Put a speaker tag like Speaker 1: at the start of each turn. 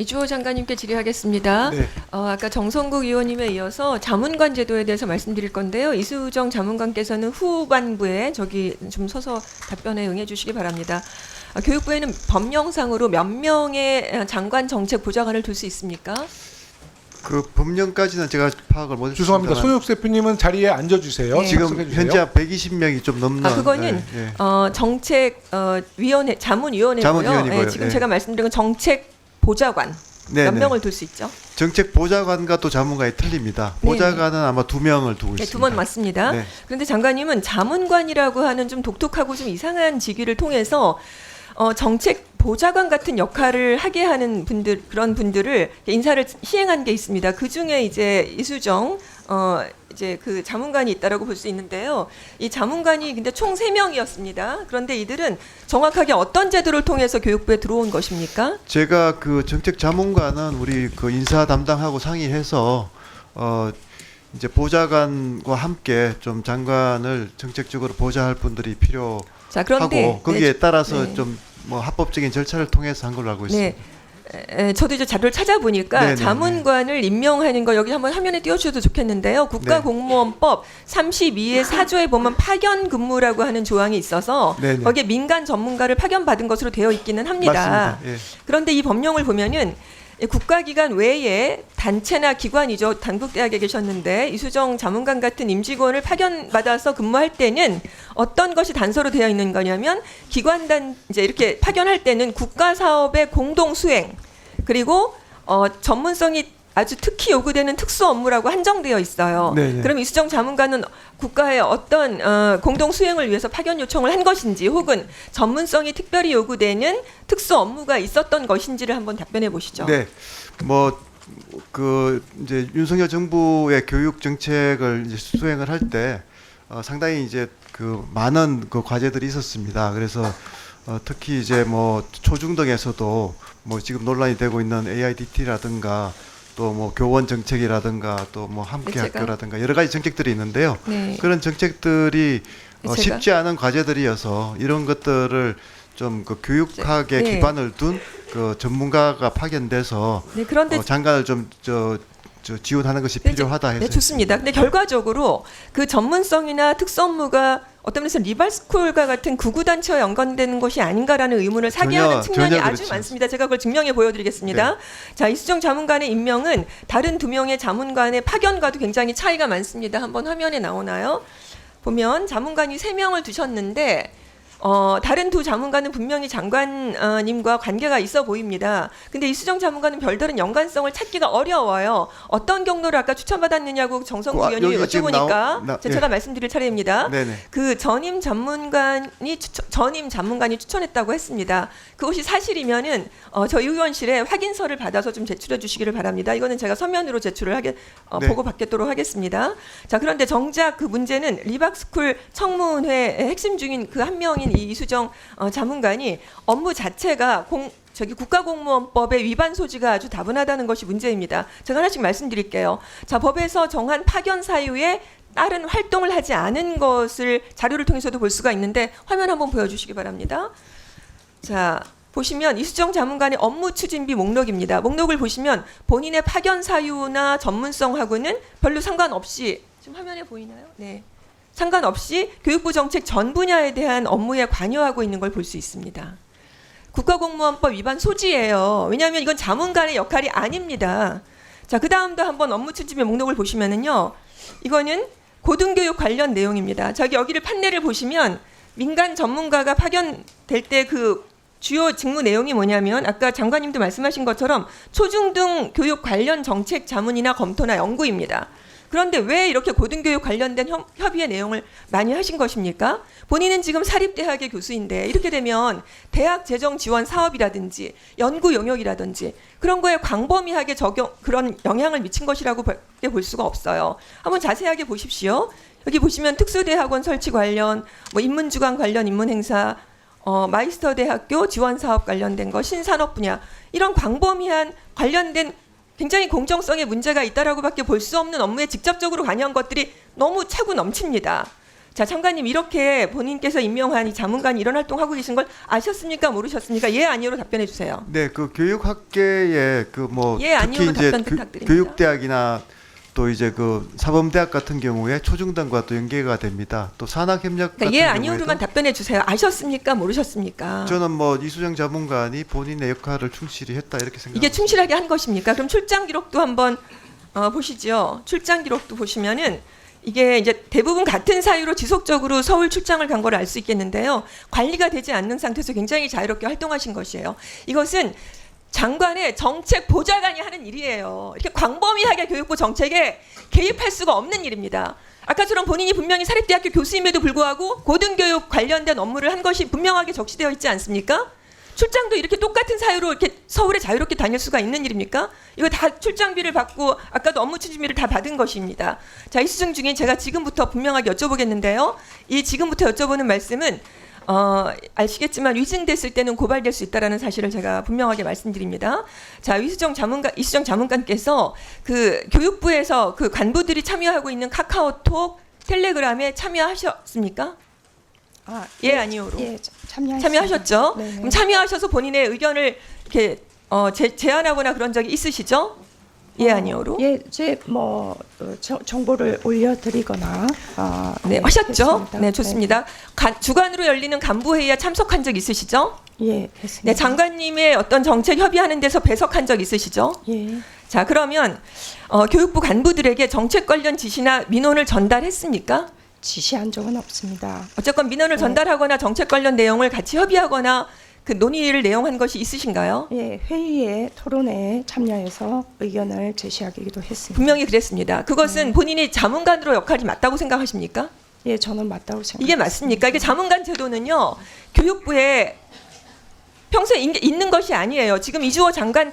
Speaker 1: 이주호 장관님께 질의하겠습니다.
Speaker 2: 네.
Speaker 1: 아까 정성국 의원님에 이어서 자문관 제도에 대해서 말씀드릴 건데요. 이수정 자문관께서는 후반부에 저기 좀 서서 답변에 응해 주시기 바랍니다. 교육부에는 법령상으로 몇 명의 장관 정책 보좌관을 둘 수 있습니까?
Speaker 2: 그 법령까지는 제가 파악을 못했습니다.
Speaker 3: 죄송합니다. 손혁 대표님은 자리에 앉아주세요.
Speaker 1: 네.
Speaker 2: 지금
Speaker 3: 착석해 주세요.
Speaker 2: 현재 120명이 좀 넘는.
Speaker 1: 그거는
Speaker 2: 네, 네.
Speaker 1: 정책 위원회 자문위원회고요.
Speaker 2: 자문위원이고요.
Speaker 1: 지금
Speaker 2: 네.
Speaker 1: 제가 말씀드린 건 정책 보좌관
Speaker 2: 네,
Speaker 1: 몇
Speaker 2: 네.
Speaker 1: 명을 둘 수 있죠?
Speaker 2: 정책 보좌관과 또 자문관이 틀립니다.
Speaker 1: 네,
Speaker 2: 보좌관은 아마 2명을 두고
Speaker 1: 네,
Speaker 2: 있습니다.
Speaker 1: 2번 맞습니다.
Speaker 2: 네.
Speaker 1: 그런데 장관님은 자문관이라고 하는 좀 독특하고 좀 이상한 직위를 통해서 정책 보좌관 같은 역할을 하게 하는 분들, 그런 분들을 인사를 시행한 게 있습니다. 그 중에 이제 이수정 이제 그 자문관이 있다라고 볼 수 있는데요. 이 자문관이 근데 총 3명이었습니다. 그런데 이들은 정확하게 어떤 제도를 통해서 교육부에 들어온 것입니까?
Speaker 2: 제가 그 정책 자문관은 우리 그 인사 담당하고 상의해서 이제 보좌관과 함께 좀 장관을 정책적으로 보좌할 분들이 필요하고
Speaker 1: 자, 그런데
Speaker 2: 거기에 따라서
Speaker 1: 네.
Speaker 2: 좀 뭐 합법적인 절차를 통해서 한 걸로 알고 있습니다.
Speaker 1: 네. 저도 이제 자료를 찾아보니까
Speaker 2: 네네네.
Speaker 1: 자문관을 임명하는 거 여기 한번 화면에 띄워주셔도 좋겠는데요. 국가공무원법 32의 4조에 보면 파견 근무라고 하는 조항이 있어서
Speaker 2: 네네.
Speaker 1: 거기에 민간 전문가를 파견받은 것으로 되어 있기는 합니다.
Speaker 2: 맞습니다. 예.
Speaker 1: 그런데 이 법령을 보면은 국가기관 외에 단체나 기관이죠. 단국대학에 계셨는데 이수정 자문관 같은 임직원을 파견받아서 근무할 때는 어떤 것이 단서로 되어 있는 거냐면 기관단 이제 이렇게 파견할 때는 국가 사업의 공동 수행 그리고 전문성이 아주 특히 요구되는 특수 업무라고 한정되어 있어요.
Speaker 2: 네네.
Speaker 1: 그럼 이수정 자문관은 국가의 어떤 공동 수행을 위해서 파견 요청을 한 것인지 혹은 전문성이 특별히 요구되는 특수 업무가 있었던 것인지를 한번 답변해 보시죠.
Speaker 2: 네, 뭐 그 이제 윤석열 정부의 교육 정책을 이제 수행을 할 때 상당히 이제 그 많은 그 과제들이 있었습니다. 그래서 특히 이제 뭐 초중등에서도 뭐 지금 논란이 되고 있는 AIDT라든가 또 뭐 교원 정책이라든가 또 뭐 함께
Speaker 1: 제가-
Speaker 2: 학교라든가 여러 가지 정책들이 있는데요.
Speaker 1: 네.
Speaker 2: 그런 정책들이
Speaker 1: 제가-
Speaker 2: 쉽지 않은 과제들이어서 이런 것들을 좀 그 교육학에
Speaker 1: 네.
Speaker 2: 기반을 둔 그 전문가가 파견돼서
Speaker 1: 네, 그런데
Speaker 2: 장관을 좀 지원하는 것이 필요하다 해서
Speaker 1: 네, 좋습니다. 근데 결과적으로 그 전문성이나 특수 업무가 어떤 면에서 리발스쿨과 같은 구구단체와 연관되는 것이 아닌가라는 의문을 사게 하는 측면이
Speaker 2: 전혀
Speaker 1: 아주
Speaker 2: 그렇지
Speaker 1: 많습니다. 제가 그걸 증명해 보여드리겠습니다. 자, 이수정 자문관의 임명은 다른 2명의 자문관의 파견과도 굉장히 차이가 많습니다. 한번 화면에 나오나요? 보면 자문관이 3명을 두셨는데 다른 2 자문관은 분명히 장관님과 관계가 있어 보입니다. 근데 이수정 자문관은 별다른 연관성을 찾기가 어려워요. 어떤 경로를 아까 추천받았느냐고 정성구 의원이
Speaker 2: 여기가 지금
Speaker 1: 여쭤보니까
Speaker 2: 예.
Speaker 1: 제가 말씀드릴 차례입니다.
Speaker 2: 네네.
Speaker 1: 그 전임 자문관이 추천했다고 했습니다. 그것이 사실이면은 저희 의원실에 확인서를 받아서 좀 제출해 주시기를 바랍니다. 이거는 제가 서면으로 제출을
Speaker 2: 네.
Speaker 1: 보고 받겠도록 하겠습니다. 자, 그런데 정작 그 문제는 리박스쿨 청문회 핵심 중인 그 한 명인 이 이수정 자문관이 업무 자체가 국가공무원법의 위반 소지가 아주 다분하다는 것이 문제입니다. 제가 하나씩 말씀드릴게요. 자, 법에서 정한 파견 사유에 다른 활동을 하지 않은 것을 자료를 통해서도 볼 수가 있는데 화면 한번 보여주시기 바랍니다. 자, 보시면 이수정 자문관의 업무 추진비 목록입니다. 목록을 보시면 본인의 파견 사유나 전문성하고는 별로 상관없이 지금 화면에 보이나요? 네. 상관없이 교육부 정책 전 분야에 대한 업무에 관여하고 있는 걸 볼 수 있습니다. 국가공무원법 위반 소지예요. 왜냐하면 이건 자문관의 역할이 아닙니다. 자, 그 다음도 한번 업무 추진비 목록을 보시면은요, 이거는 고등교육 관련 내용입니다. 저기 여기를 판례를 보시면 민간 전문가가 파견될 때 그 주요 직무 내용이 뭐냐면 아까 장관님도 말씀하신 것처럼 초중등 교육 관련 정책 자문이나 검토나 연구입니다. 그런데 왜 이렇게 고등교육 관련된 협의의 내용을 많이 하신 것입니까? 본인은 지금 사립대학의 교수인데 이렇게 되면 대학 재정 지원 사업이라든지 연구 영역이라든지 그런 거에 광범위하게 그런 영향을 미친 것이라고 볼 수가 없어요. 한번 자세하게 보십시오. 여기 보시면 특수대학원 설치 관련, 뭐 인문주간 관련 인문행사, 마이스터 대학교 지원 사업 관련된 거, 신산업 분야 이런 광범위한 관련된 굉장히 공정성에 문제가 있다라고밖에 볼 수 없는 업무에 직접적으로 관여한 것들이 너무 차고 넘칩니다. 자, 장관님 이렇게 본인께서 임명한 이 자문관이 이런 활동하고 계신 걸 아셨습니까? 모르셨습니까? 예, 아니요로 답변해 주세요.
Speaker 2: 네, 그 교육학계에 그 뭐
Speaker 1: 예,
Speaker 2: 특히
Speaker 1: 아니요로
Speaker 2: 이제
Speaker 1: 답변 부탁드립니다.
Speaker 2: 교육대학이나 또 이제 그 사범대학 같은 경우에 초중등과 또 연계가 됩니다. 또 산학협력
Speaker 1: 그러니까
Speaker 2: 같은
Speaker 1: 예,
Speaker 2: 경우에도
Speaker 1: 아니요로만 답변해 주세요. 아셨습니까? 모르셨습니까?
Speaker 2: 저는 뭐 이수정 자문관이 본인의 역할을 충실히 했다 이렇게 생각합니다.
Speaker 1: 이게 충실하게 한 것입니까? 그럼 출장 기록도 한번 보시죠. 출장 기록도 보시면은 이게 이제 대부분 같은 사유로 지속적으로 서울 출장을 간 걸 알 수 있겠는데요. 관리가 되지 않는 상태에서 굉장히 자유롭게 활동하신 것이에요. 이것은 장관의 정책 보좌관이 하는 일이에요. 이렇게 광범위하게 교육부 정책에 개입할 수가 없는 일입니다. 아까처럼 본인이 분명히 사립대학교 교수임에도 불구하고 고등교육 관련된 업무를 한 것이 분명하게 적시되어 있지 않습니까? 출장도 이렇게 똑같은 사유로 이렇게 서울에 자유롭게 다닐 수가 있는 일입니까? 이거 다 출장비를 받고 아까도 업무 추진비를 다 받은 것입니다. 자, 이수정 중에 제가 지금부터 분명하게 여쭤보겠는데요. 이 지금부터 여쭤보는 말씀은 아시겠지만 위증됐을 때는 고발될 수 있다라는 사실을 제가 분명하게 말씀드립니다. 자, 이수정 자문관께서 그 교육부에서 그 간부들이 참여하고 있는 카카오톡, 텔레그램에 참여하셨습니까? 예, 아니요로.
Speaker 4: 예,
Speaker 1: 참여하셨죠?
Speaker 4: 네네.
Speaker 1: 그럼 참여하셔서 본인의 의견을 이렇게 제안하거나 그런 적이 있으시죠? 예, 아니요로.
Speaker 4: 예, 제뭐 정보를 올려드리거나
Speaker 1: 네, 하셨죠?
Speaker 4: 했습니다.
Speaker 1: 네, 좋습니다. 주간으로 열리는 간부회의에 참석한 적 있으시죠?
Speaker 4: 예, 했습니다.
Speaker 1: 네, 장관님의 어떤 정책 협의하는 데서 배석한 적 있으시죠?
Speaker 4: 예,
Speaker 1: 자, 그러면 교육부 간부들에게 정책 관련 지시나 민원을 전달했습니까?
Speaker 4: 지시한 적은 없습니다.
Speaker 1: 어쨌건 민원을 전달하거나 정책 관련 내용을 같이 협의하거나 그 논의를 내용한 것이 있으신가요?
Speaker 4: 예, 회의에 토론회에 참여해서 의견을 제시하기도 했습니다.
Speaker 1: 분명히 그랬습니다. 그것은 본인이 자문관으로 역할이 맞다고 생각하십니까?
Speaker 4: 예, 저는 맞다고 생각합니다.
Speaker 1: 이게 맞습니까? 이게 자문관 제도는요, 교육부에 평소에 있는 것이 아니에요. 지금 이주호 장관